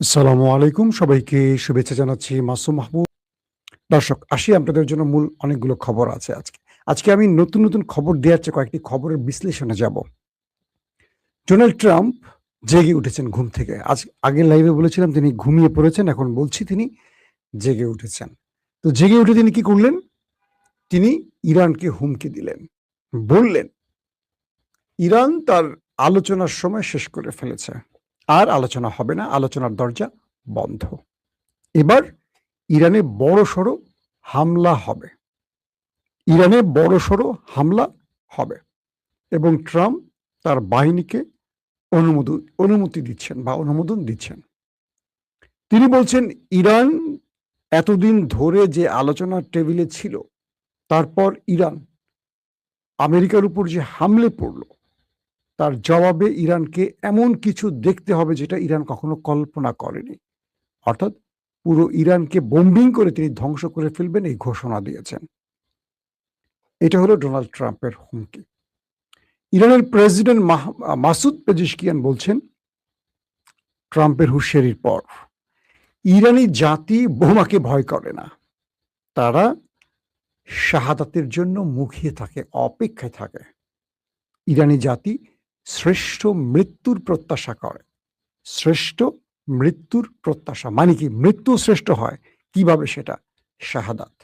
আসসালামু আলাইকুম। সবাইকে শুভেচ্ছা জানাচ্ছি মাসুম মাহমুদ। দর্শক আসি আপনাদের জন্য মূল অনেকগুলো খবর আছে আজকে। আজকে আমি নতুন খবর দেওয়ার চেয়ে কয়েকটি খবরের বিশ্লেষণে যাব। ডোনাল্ড ট্রাম্প জেগে উঠেছেন ঘুম থেকে। আগের লাইভে বলেছিলাম তিনি ঘুমিয়ে পড়েছেন, এখন বলছি তিনি জেগে উঠেছেন। তো জেগে উঠে তিনি কি করলেন? তিনি ইরানকে হুমকি দিলেন। বললেন, ইরান তার আলোচনার সময় শেষ করে ফেলেছে। আর আলোচনা হবে না, আলোচনার দরজা বন্ধ। এবার ইরানে বড়সড় হামলা হবে। ইরানে বড়সড় হামলা হবে এবং ট্রাম্প তার বাহিনীকে অনুমতি দিচ্ছেন বা অনুমোদন দিচ্ছেন। তিনি বলছেন, ইরান এতদিন ধরে যে আলোচনার টেবিলে ছিল, তারপর ইরান আমেরিকার উপর যে হামলে পড়ল, তার জবাবে ইরানকে এমন কিছু দেখতে হবে যেটা ইরান কখনো কল্পনা করেনি। অর্থাৎ পুরো ইরানকে বোম্বিং করে তিনি ধ্বংস করে ফেলবেন, এই ঘোষণা দিয়েছেন। এটা হলো ডোনাল্ড ট্রাম্পের হুমকি। ইরানের প্রেসিডেন্ট মাসুদ পেজিশকিয়ান বলছেন, ট্রাম্পের হুঁশিয়ারির পর ইরানি জাতি বোমাকে ভয় করে না, তারা শাহাদাতের জন্য মুখিয়ে থাকে, অপেক্ষায় থাকে। ইরানি জাতি শ্রেষ্ঠ মৃত্যুর প্রত্যাশা করে। শ্রেষ্ঠ মৃত্যুর প্রত্যাশা মানে কি? মৃত্যু শ্রেষ্ঠ হয় কিভাবে? সেটা শাহাদাত।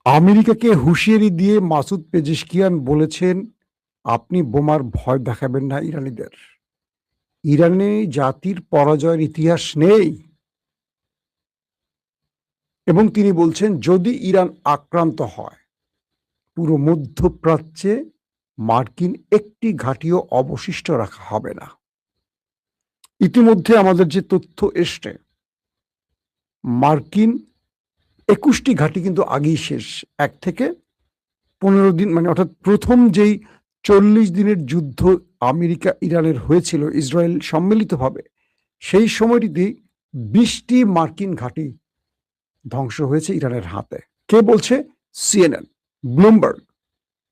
আমেরিকাকে হুঁশিয়ারি দিয়ে মাসুদ পেজিশকিয়ান বলেছেন, আপনি বোমার ভয় দেখাবেন না ইরানিদের। ইরানে জাতির পরাজয়ের ইতিহাস নেই। এবং তিনি বলছেন, যদি ইরান আক্রান্ত হয়, পুরো মধ্যপ্রাচ্যে মার্কিন একটি ঘাঁটিও অবশিষ্ট রাখা হবে না। ইতিমধ্যে আমাদের যে তথ্য এসছে, মার্কিন 21টি ঘাঁটি কিন্তু আগেই শেষ। 1 থেকে 15 দিন, মানে অর্থাৎ প্রথম যেই 40 দিনের যুদ্ধ আমেরিকা ইরানের হয়েছিল ইসরায়েল সম্মিলিতভাবে, সেই সময়টিতেই 20টি মার্কিন ঘাঁটি ধ্বংস হয়েছে ইরানের হাতে। কে বলছে? সিএনএন, ব্লুমবার্গ,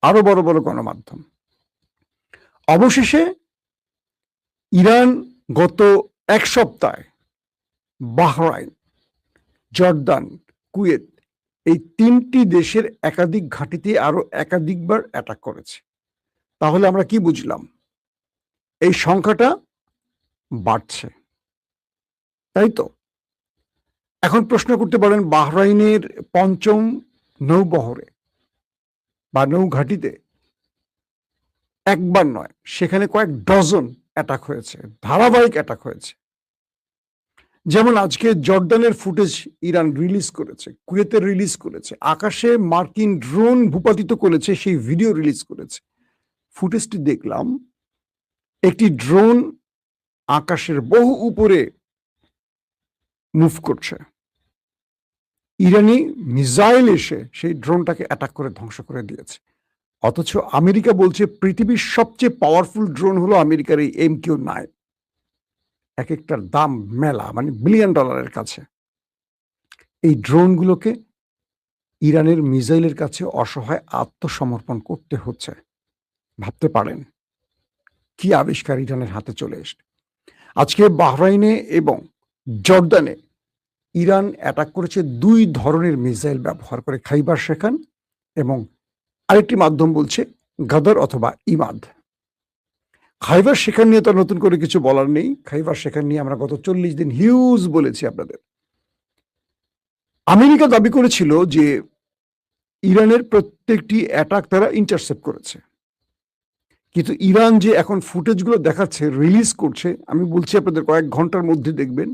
আরো বড় বড় গণমাধ্যম। অবশেষে ইরান গত 1 সপ্তাহে বাহরাইন, জর্দান, কুয়েত, এই 3টি দেশের একাধিক ঘাঁটিতে আরো একাধিকবার অ্যাটাক করেছে। তাহলে আমরা কি বুঝলাম? এই সংখ্যাটা বাড়ছে, তাই তো? এখন প্রশ্ন করতে পারেন, বাহরাইনের 5ম নৌবহরে বা নৌঘাঁটিতে একবার নয়, সেখানে কয়েক ডজন অ্যাটাক হয়েছে, ধারাবাহিক অ্যাটাক হয়েছে। যেমন আজকে জর্ডানের ফুটেজ ইরান রিলিজ করেছে, কুয়েতের রিলিজ করেছে, আকাশে মার্কিন ড্রোন ভূপাতিত করেছে, সেই ভিডিও রিলিজ করেছে। ফুটেজটি দেখলাম, একটি ড্রোন আকাশের বহু উপরে মুভ করছে। ইরানি মিসাইল এসে সেই ড্রোনটাকে অ্যাটাক করে ধ্বংস করে দিয়েছে। অথচ আমেরিকা বলছে পৃথিবীর সবচেয়ে পাওয়ারফুল ড্রোন হলো আমেরিকার এই MQ-9। এক একটার দাম মেলা, মানে $1 বিলিয়ন কাছে। এই ড্রোনগুলোকে ইরানের মিসাইলের কাছে অসহায় আত্মসমর্পণ করতে হচ্ছে। ভাবতে পারেন কি আবিষ্কার ইরানের হাতে চলে এসছে। আজকে বাহরাইনে এবং জর্দানে ইরান অ্যাটাক করেছে 2 ধরনের মিসাইল ব্যবহার করে, খাইবার শেখান এবং আরেকটি মাধ্যম বলছে গাদর অথবা ইমাদ। খাইবার শেখান নিয়ে তো নতুন করে কিছু বলার নেই। খাইবার শেখান নিয়ে আমরা গত 40 দিন হিউজ বলেছি আপনাদের। আমেরিকা দাবি করেছিল যে ইরানের প্রত্যেকটি অ্যাটাক তারা ইন্টারসেপ্ট করেছে, কিন্তু ইরান যে এখন ফুটেজগুলো দেখাচ্ছে, রিলিজ করছে, আমি বলছি আপনাদের কয়েক ঘন্টার মধ্যে দেখবেন,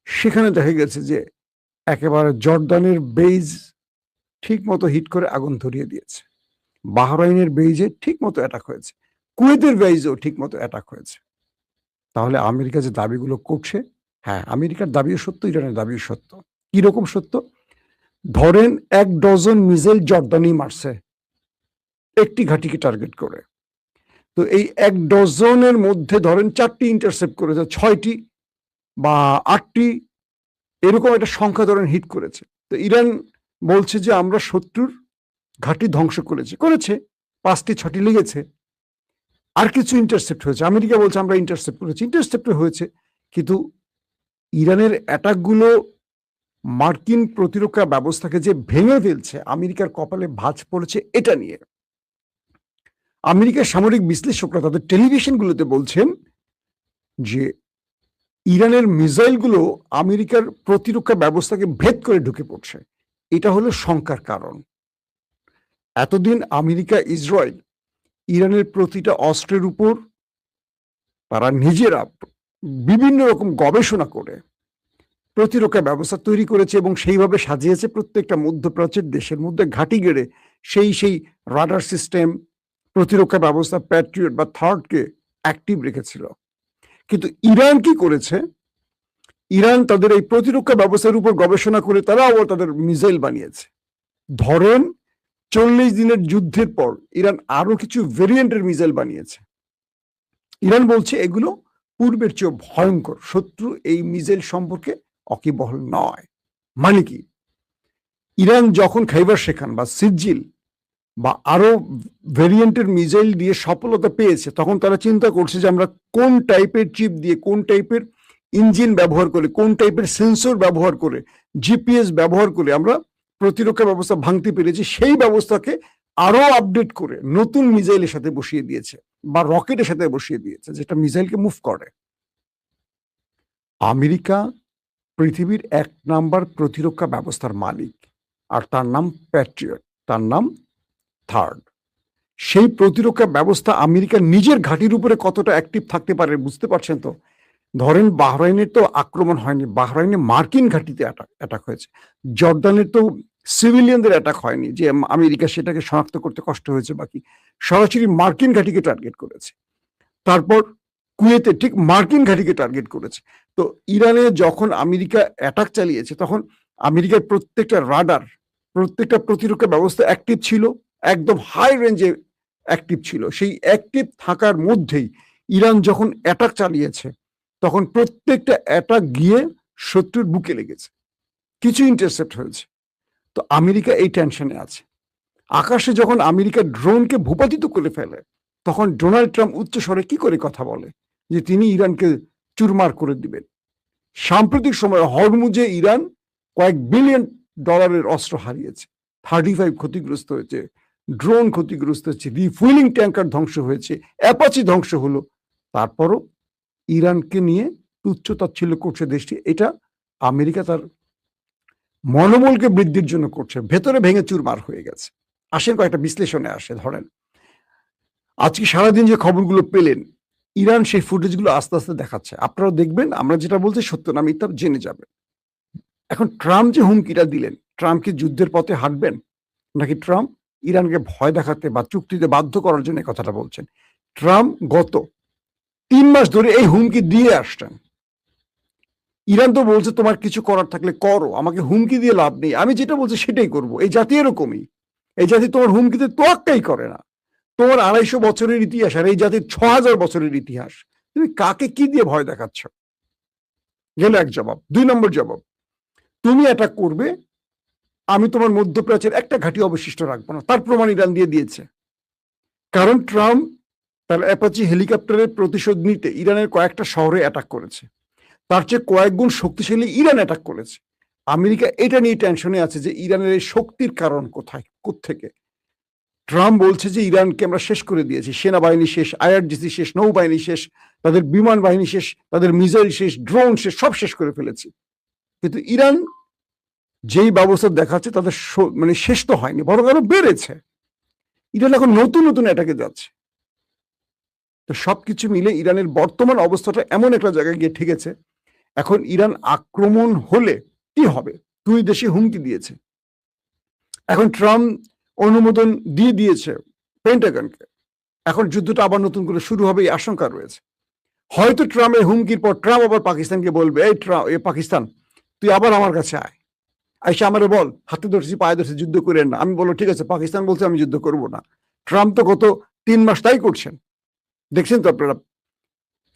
সেখানে দেখা গেছে যে একেবারে জর্দানের বেইজ ঠিক মতো হিট করে আগুন ধরিয়ে দিয়েছে, বাহরাইনের বেইজে ঠিক মতো অ্যাটাক হয়েছে, কুয়েতের বেইজেও ঠিক মতো অ্যাটাক হয়েছে। তাহলে আমেরিকা যে দাবিগুলো করছে, হ্যাঁ, আমেরিকার দাবিও সত্য, ইরানের দাবিও সত্য। কিরকম সত্য? ধরেন 1 ডজন মিসাইল জর্দানই মারছে একটি ঘাঁটিকে টার্গেট করে। তো এই 1 ডজনের মধ্যে ধরেন 4টি ইন্টারসেপ্ট করেছে, 6টি বা 8টি, এরকম একটা সংখ্যা ধরেন হিট করেছে। তো ইরান বলছে যে আমরা শত্রুর ঘাঁটি ধ্বংস করেছে, 5টি 6টি লেগেছে, আর কিছু ইন্টারসেপ্ট হয়েছে। আমেরিকা বলছে আমরা ইন্টারসেপ্ট করেছি, ইন্টারসেপ্ট হয়েছে, কিন্তু ইরানের অ্যাটাকগুলো মার্কিন প্রতিরক্ষা ব্যবস্থাকে যে ভেঙে ফেলছে, আমেরিকার কপালে ভাঁজ পড়েছে এটা নিয়ে আমেরিকার সামরিক বিশ্লেষকরা তাদের টেলিভিশনগুলোতে বলছেন যে ইরানের মিসাইলগুলো আমেরিকার প্রতিরক্ষা ব্যবস্থাকে ভেদ করে ঢুকে পড়ছে। এটা হলো শঙ্কার কারণ। এতদিন আমেরিকা, ইসরায়েল ইরানের প্রতিটা অস্ত্রের উপর তারা নিজেরা বিভিন্ন রকম গবেষণা করে প্রতিরক্ষা ব্যবস্থা তৈরি করেছে এবং সেইভাবে সাজিয়েছে প্রত্যেকটা মধ্যপ্রাচ্যের দেশের মধ্যে ঘাঁটি গেড়ে সেই রাডার সিস্টেম, প্রতিরক্ষা ব্যবস্থা, প্যাট্রিয়ট বা থার্ডকে অ্যাক্টিভ রেখেছিল। কিন্তু ইরান কি করেছে? ইরান তাদের এই প্রতিরক্ষা ব্যবস্থার উপর গবেষণা করে তারা আবার তাদের মিসাইল বানিয়েছে। ধরেন 40 দিনের যুদ্ধের পর ইরান আরো কিছু ভেরিয়েন্টের মিসাইল বানিয়েছে। ইরান বলছে এগুলো পূর্বের চেয়ে ভয়ঙ্কর, শত্রু এই মিসাইল সম্পর্কে অকিবহল নয়। মানে কি? ইরান যখন খাইবার শেখান বা সিজিল বা আরো ভেরিয়েন্টের মিসাইল দিয়ে সফলতা পেয়েছে, তখন তারা চিন্তা করছে যে আমরা কোন টাইপের চিপ দিয়ে, কোন টাইপের ইঞ্জিন ব্যবহার করে, কোন টাইপের সেন্সর ব্যবহার করে, জিপিএস ব্যবহার করে আমরা প্রতিরক্ষা ব্যবস্থা ভাঙতে পেরেছি, সেই ব্যবস্থাকে আরো আপডেট করে নতুন মিসাইলের সাথে বসিয়ে দিয়েছে বা রকেটের সাথে বসিয়ে দিয়েছে, যেটা মিসাইলকে মুভ করে। আমেরিকা পৃথিবীর 1 নাম্বার প্রতিরক্ষা ব্যবস্থার মালিক, আর তার নাম প্যাট্রিয়ট, তার নাম থার্ড। সেই প্রতিরক্ষা ব্যবস্থা আমেরিকার নিজের ঘাঁটির উপরে কতটা অ্যাক্টিভ থাকতে পারে বুঝতে পারছেন তো? ধরেন বাহরাইনের তো আক্রমণ হয়নি, বাহরাইনে মার্কিন ঘাঁটিতে অ্যাটাক হয়েছে। জর্দানের তো সিভিলিয়ানদের অ্যাটাক হয়নি যে আমেরিকা সেটাকে শনাক্ত করতে কষ্ট হয়েছে, বাকি সরাসরি মার্কিন ঘাঁটিকে টার্গেট করেছে। তারপর কুয়েতে ঠিক মার্কিন ঘাঁটিকে টার্গেট করেছে। তো ইরানে যখন আমেরিকা অ্যাটাক চালিয়েছে তখন আমেরিকার প্রত্যেকটা রাডার, প্রত্যেকটা প্রতিরক্ষা ব্যবস্থা অ্যাক্টিভ ছিল, একদম হাই রেঞ্জে অ্যাক্টিভ ছিল। সেই অ্যাক্টিভ থাকার মধ্যেই ইরান যখন অ্যাটাক চালিয়েছে তখন প্রত্যেকটা অ্যাটাক গিয়ে শত্রুর বুকে লেগেছে, কিছু ইন্টারসেপ্ট হয়েছে। তো আমেরিকা এই টেনশনে আছে। আকাশে যখন আমেরিকা ড্রোনকে ভূপাতিত করে ফেলে তখন ডোনাল্ড ট্রাম্প উচ্চস্বরে কি করে কথা বলে যে তিনি ইরানকে চুরমার করে দিবেন। সাম্প্রতিক সময়ে হরমুজে ইরান কয়েক বিলিয়ন ডলারের অস্ত্র হারিয়েছে, 35 ক্ষতিগ্রস্ত হয়েছে, ড্রোন ক্ষতিগ্রস্ত হয়েছে, রিফুয়েলিং ট্যাঙ্কার ধ্বংস হয়েছে, অ্যাপাচি ধ্বংস হলো। তারপরও ইরানকে নিয়ে তুচ্ছ তাচ্ছিল্য করছে দেশটি। এটা আমেরিকা তার মনোবলকে বৃদ্ধির জন্য করছে, ভেতরে ভেঙে চুরমার হয়ে গেছে। আসেন কয়েকটা বিশ্লেষণে আসে। ধরেন আজকে সারাদিন যে খবরগুলো পেলেন, ইরান সেই ফুটেজগুলো আস্তে আস্তে দেখাচ্ছে। আপনারাও দেখবেন, আমরা যেটা বলছি সত্য না মিথ্যা জেনে যাবেন। এখন ট্রাম্প যে হুমকিটা দিলেন, ট্রাম্প কি যুদ্ধের পথে হাঁটবেন, নাকি ট্রাম্প ইরানকে ভয় দেখাতে বা চুক্তিতে বাধ্য করার জন্য এই কথাটা বলছেন? ট্রাম্প গত 3 মাস ধরে এই হুমকি দিয়ে আসছেন। ইরান তো বলছে তোমার কিছু করার থাকলে করো, আমাকে হুমকি দিয়ে লাভ নেই, আমি যেটা বলছি সেটাই করব। এই জাতি এরকমই, এই জাতি তোমার হুমকিতে তোয়াক্কাই করে না। তোমার 250 বছরের ইতিহাস আর এই জাতির 6000 বছরের ইতিহাস, তুমি কাকে কি দিয়ে ভয় দেখাচ্ছ? গেল এক জবাব। 2 নম্বর জবাব, তুমি অ্যাটাক করবে, আমি তোমার মধ্যপ্রাচ্যের একটা ঘাঁটি অবশিষ্ট রাখবো না। তার প্রমাণ ইরান দিয়ে দিয়েছে। কারণ ট্রাম্প তার অ্যাপাচি হেলিকপ্টারের প্রতিশোধ নিতে ইরানের কয়েকটা শহরে অ্যাটাক করেছে, তার চেয়ে কয়েক গুণ শক্তিশালী ইরান অ্যাটাক করেছে। আমেরিকা এটা নিয়ে টেনশনে আছে যে ইরানের এই শক্তির কারণ কোথায়, কোত্থেকে। ট্রাম্প বলছে যে ইরানকে আমরা শেষ করে দিয়েছি, সেনাবাহিনী শেষ, আইআরজিসি শেষ, নৌবাহিনী শেষ, তাদের বিমান বাহিনী শেষ, তাদের মিসাইল শেষ, ড্রোন শেষ, সব শেষ করে ফেলেছি। কিন্তু ইরান যেই ব্যবস্থা দেখাচ্ছে তাদের মানে শেষ তো হয়নি, বরং আরো বেড়েছে। ইরান এখন নতুন নতুন অ্যাটাকে যাচ্ছে। তো সবকিছু মিলে ইরানের বর্তমান অবস্থাটা এমন একটা জায়গায় গিয়ে ঠেকেছে, এখন ইরান আক্রমণ হলে কি হবে? 2 দেশে হুমকি দিয়েছে। এখন ট্রাম্প অনুমোদন দিয়ে দিয়েছে পেন্টাগনকে, এখন যুদ্ধটা আবার নতুন করে শুরু হবে এই আশঙ্কা রয়েছে। হয়তো ট্রাম্পের হুমকির পর ট্রাম্প আবার পাকিস্তানকে বলবে, এই পাকিস্তান তুই আবার আমার কাছে আয়, আইসা আমারে বল, হাতে ধরছি পায়ে ধরছি যুদ্ধ করেন না। আমি বলবো ঠিক আছে, পাকিস্তান বলছে আমি যুদ্ধ করব না। ট্রাম্প তো গত 3 মাস তাই করছেন, দেখছেন তো আপনারা।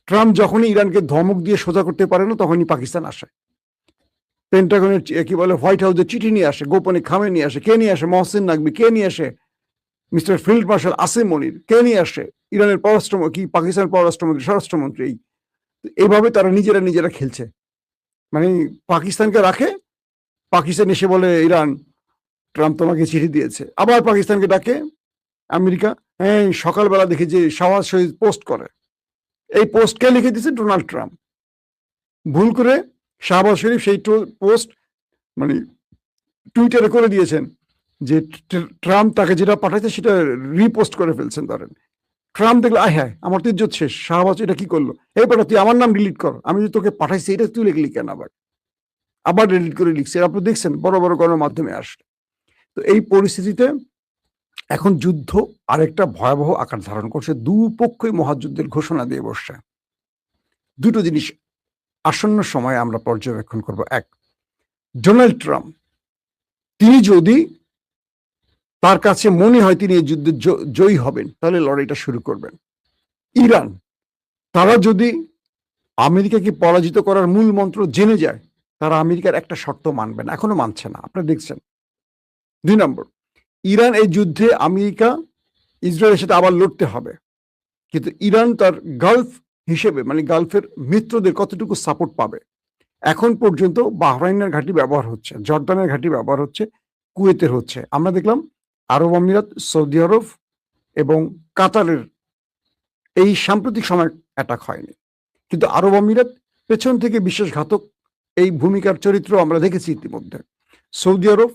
ট্রাম্প যখনই ইরানকে ধমক দিয়ে সোজা করতে পারে না তখনই পাকিস্তান আসে, পেন্টাগনের কি বলে হোয়াইট হাউসের চিঠি নিয়ে আসে, গোপনে খামে নিয়ে আসে। কে নিয়ে আসে? মহসিন নাকবি। কে নিয়ে আসে? মিস্টার ফিল্ড মার্শাল আসিম মনির। কে নিয়ে আসে? ইরানের পাকিস্তানের স্বরাষ্ট্রমন্ত্রী। এইভাবে তারা নিজেরা খেলছে। মানে পাকিস্তানকে রাখে, পাকিস্তান এসে বলে ইরান ট্রাম্প তোমাকে চিঠি দিয়েছে, আবার পাকিস্তানকে ডাকে আমেরিকা। হ্যাঁ, সকালবেলা দেখি যে শাহবাজ শহীদ পোস্ট করে, এই পোস্ট কে লিখে দিয়েছে? Donald Trump. ভুল করে শাহবাজ শরীফ সেই পোস্ট মানে টুইটারে করে দিয়েছেন যে ট্রাম্প তাকে যেটা পাঠাইছে সেটা রিপোস্ট করে ফেলছেন। ধরেন ট্রাম্প দেখলো আয় হ্যাঁ আমার তো ইজ্জত শেষ, শাহবাজ এটা কি করলো, এই বেটা তুই আমার নাম ডিলিট কর, আমি যে তোকে পাঠাইছি এটা তুই লিখলি কেন? আবার ডিলিট করে লিখছে। আপনি দেখছেন বড় বড় গণমাধ্যমে আসলে। তো এই পরিস্থিতিতে এখন যুদ্ধ আরেকটা ভয়াবহ আকার ধারণ করছে। দুপক্ষই মহাযুদ্ধের ঘোষণা দিয়ে বসছে। দুটো জিনিস আসন্ন সময়ে আমরা পর্যবেক্ষণ করব। এক, ডোনাল্ড ট্রাম্প তিনি যদি তার কাছে মনে হয় তিনি এই যুদ্ধে জয়ী হবেন, তাহলে লড়াইটা শুরু করবেন। ইরান তারা যদি আমেরিকাকে পরাজিত করার মূল মন্ত্র জেনে যায়, তারা আমেরিকার একটা শর্ত মানবে না, এখনো মানছে না, আপনারা দেখছেন। 2 নম্বর, ইরান এই যুদ্ধে আমেরিকা ইসরায়েলের সাথে আবার লড়তে হবে, কিন্তু ইরান তার গালফ হিসেবে মানে গালফের মিত্রদের কতটুকু সাপোর্ট পাবে। এখন পর্যন্ত বাহরাইনের ঘাঁটি ব্যবহার হচ্ছে, জর্দানের ঘাঁটি ব্যবহার হচ্ছে, কুয়েতের হচ্ছে। আমরা দেখলাম আরব আমিরাত, সৌদি আরব এবং কাতারের এই সাম্প্রতিক সময় অ্যাটাক হয়নি, কিন্তু আরব আমিরাত পেছন থেকে বিশ্বাসঘাতক এই ভূমিকার চরিত্র আমরা দেখেছি ইতিমধ্যে। সৌদি আরব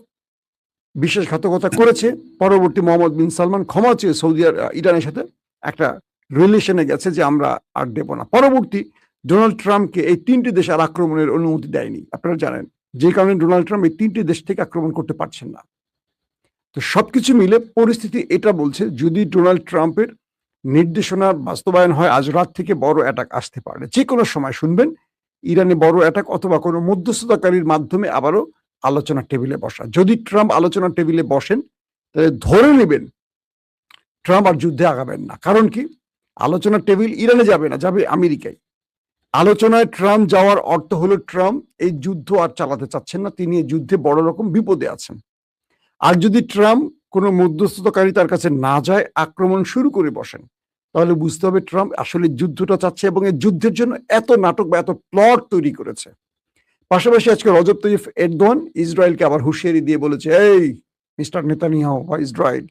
বিশ্বাসঘাতকতা করেছে, পরবর্তী মোহাম্মদ বিন সালমান ক্ষমা চেয়ে সৌদি ইরানের সাথে একটা রিলেশনে গেছে যে আমরা আর দেব না। পরবর্তী ডোনাল্ড ট্রাম্পকে এই 3টি দেশ আর আক্রমণের অনুমতি দেয়নি, আপনারা জানেন, যে কারণে ডোনাল্ড ট্রাম্প এই 3টি দেশ থেকে আক্রমণ করতে পারছেন না। তো সবকিছু মিলে পরিস্থিতি এটা বলছে যদি ডোনাল্ড ট্রাম্পের নির্দেশনা বাস্তবায়ন হয়, আজ রাত থেকে বড় অ্যাটাক আসতে পারে। যে কোনো সময় শুনবেন ইরানে বড় অ্যাটাক অথবা কোনো মধ্যস্থতাকারীর মাধ্যমে আবারও আলোচনার টেবিলে বসা। যদি ট্রাম্প আলোচনার টেবিলে বসেন তাহলে ধরে নেবেন ট্রাম্প আর যুদ্ধে আগাবেন না। কারণ কি, আলোচনার টেবিল ইরানে যাবে না, যাবে আমেরিকায়। আলোচনায় ট্রাম্প যাওয়ার অর্থ হলো ট্রাম্প এই যুদ্ধ আর চালাতে চাচ্ছেন না, তিনি এই যুদ্ধে বড় রকম বিপদে আছেন। আর যদি ট্রাম্প কোনো মধ্যস্থতাকারী তার কাছে না যায়, আক্রমণ শুরু করে বসেন, তাহলে বুঝতে হবে ট্রাম্প আসলে যুদ্ধটা চাচ্ছে এবং এই যুদ্ধের জন্য এত নাটক বা এত প্লট তৈরি করেছে। পাশাপাশি আজকে রজব তাইয়িপ এরদোয়ান ইসরায়েলকে আবার হুঁশিয়ারি দিয়ে বলেছে, এই মিস্টার নেতানিয়াহু বা ইসরায়েল,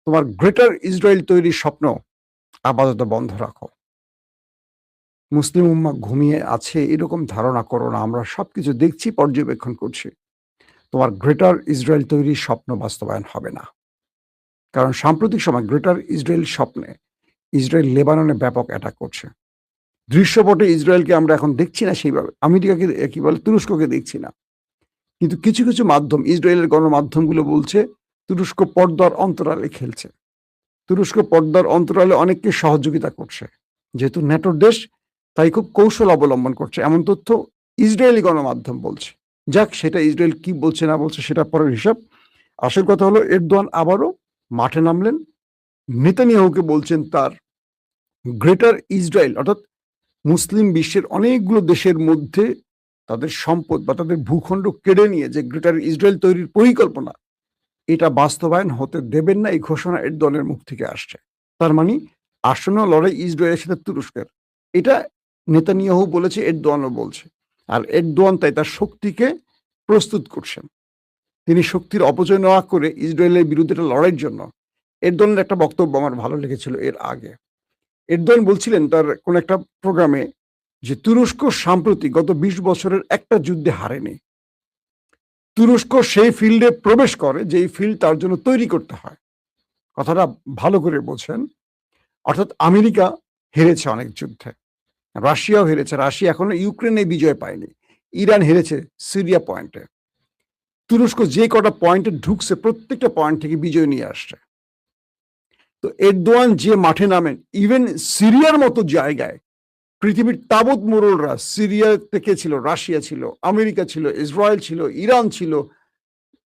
তোমার গ্রেটার ইসরায়েল তৈরির স্বপ্ন আপাতত বন্ধ রাখো। মুসলিম উম্মাহ ঘুমিয়ে আছে এরকম ধারণা করো না, আমরা সবকিছু দেখছি, পর্যবেক্ষণ করছি। তোমার গ্রেটার ইসরায়েল তৈরির স্বপ্ন বাস্তবায়ন হবে না। কারণ সাম্প্রতিক সময় গ্রেটার ইসরায়েল স্বপ্নে ইসরায়েল লেবাননে ব্যাপক অ্যাটাক করছে। দৃশ্যপটে ইসরায়েলকে আমরা এখন দেখছি না সেইভাবে, আমেরিকাকে কি বলে তুরস্ককে দেখছি না, কিন্তু কিছু কিছু মাধ্যম, ইসরায়েলের গণমাধ্যমগুলো বলছে তুরস্ক পর্দার অন্তরালে খেলছে, তুরস্ক পর্দার অন্তরালে অনেককে সহযোগিতা করছে, যেহেতু ন্যাটোর দেশ তাই খুব কৌশল অবলম্বন করছে, এমন তথ্য ইসরায়েলি গণমাধ্যম বলছে। যাক, সেটা ইসরায়েল কি বলছে না বলছে সেটা পরের হিসাব। আসল কথা হলো এরদোয়ান আবারও মাঠে নামলেন, নেতানিয়াহুকে বলছেন তার গ্রেটার ইসরায়েল অর্থাৎ মুসলিম বিশ্বের অনেকগুলো দেশের মধ্যে তাদের সম্পদ বা তাদের ভূখণ্ড কেড়ে নিয়ে যে গ্রেটার ইসরায়েল তৈরির পরিকল্পনা, এটা বাস্তবায়ন হতে দেবেন না, এই ঘোষণা এরদোয়ানের মুখ থেকে আসছে। তার মানে আসন্ন লড়াই ইসরায়েলের সাথে তুরস্কের, এটা নেতানিয়াহু বলেছে, এরদোয়ানও বলছে। আর এরদোয়ান তাই তার শক্তিকে প্রস্তুত করছেন, তিনি শক্তির অপচয় না করে ইসরায়েলের বিরুদ্ধে লড়াইয়ের জন্য। এরদোয়ানের একটা বক্তব্য আমার ভালো লেগেছিল এর আগে। এরদোয়ান বলছিলেন তার কোন একটা প্রোগ্রামে যে তুরস্ক সাম্প্রতিক গত 20 বছরের একটা যুদ্ধে হারেনি। তুরস্ক সেই ফিল্ডে প্রবেশ করে যেই ফিল্ড তার জন্য তৈরি করতে হয়। কথাটা ভালো করে বোঝেন। অর্থাৎ আমেরিকা হেরেছে অনেক যুদ্ধে, রাশিয়াও হেরেছে, রাশিয়া এখনো ইউক্রেনে বিজয় পায়নি, ইরান হেরেছে সিরিয়া পয়েন্টে। তুরস্ক যে কটা পয়েন্টে ঢুকছে প্রত্যেকটা পয়েন্ট থেকে বিজয় নিয়ে আসছে। তো এরদোয়ান যে মাঠে নামেন, ইভেন সিরিয়ার মতো জায়গায় পৃথিবীর তাবৎ মোড়লরা, সিরিয়া থেকে ছিল, রাশিয়া ছিল, আমেরিকা ছিল, ইসরায়েল ছিল, ইরান ছিল,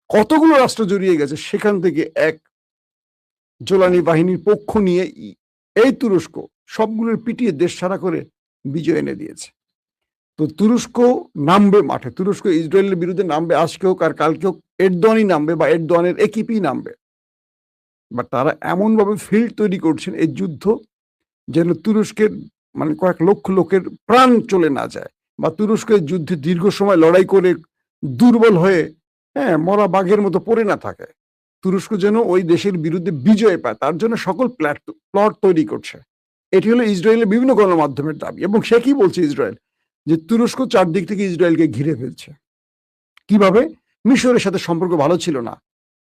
কতগুলো রাষ্ট্র জড়িয়ে গেছে, সেখান থেকে এক জোলানি বাহিনীর পক্ষ নিয়ে এই তুরস্ক সবগুলোর পিটিয়ে দেশ ছাড়া করে বিজয় এনে দিয়েছে। তো তুরস্ক নামবে মাঠে, তুরস্ক ইসরায়েলের বিরুদ্ধে নামবে, আজকে হোক আর কালকে হোক এরদোয়ানই নামবে বা এরদোয়ানের একিপি নামবে। বাট তারা এমনভাবে ফিল্ড তৈরি করছেন এই যুদ্ধ যেন তুরস্কের মানে কয়েক লক্ষ লোকের প্রাণ চলে না যায়, বা তুরস্কের যুদ্ধে দীর্ঘ সময় লড়াই করে দুর্বল হয়ে মরা বাঘের মতো পড়ে না থাকে। তুরস্ক যেন ওই দেশের বিরুদ্ধে বিজয় পায়, তার জন্য সকল প্লট তৈরি করছে। এটি হলো ইসরায়েলের বিভিন্ন গণমাধ্যমের দাবি। এবং সে কি বলছে ইসরায়েল? যে তুরস্ক চারদিক থেকে ইসরায়েলকে ঘিরে ফেলছে। কিভাবে? মিশরের সাথে সম্পর্ক ভালো ছিল না,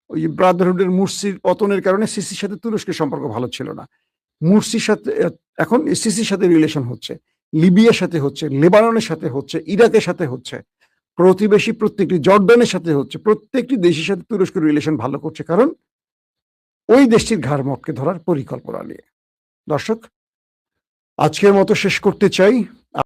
ওই ব্রাদারহুডের মুরসির পতনের কারণে সিসির সাথে তুরস্কের সম্পর্ক ভালো ছিল না। মুরসির সাথে এখন সিসির সাথে রিলেশন হচ্ছে, লিবিয়ার সাথে হচ্ছে, লেবাননের সাথে হচ্ছে, ইরাকের সাথে হচ্ছে, প্রতিবেশী প্রত্যেকটি জর্ডানের সাথে হচ্ছে, প্রত্যেকটি দেশের সাথে তুরস্কের রিলেশন ভালো করছে, কারণ ওই দেশটির ঘাড় মটকে ধরার পরিকল্পনা নিয়ে। দর্শক, আজকের মতো শেষ করতে চাই।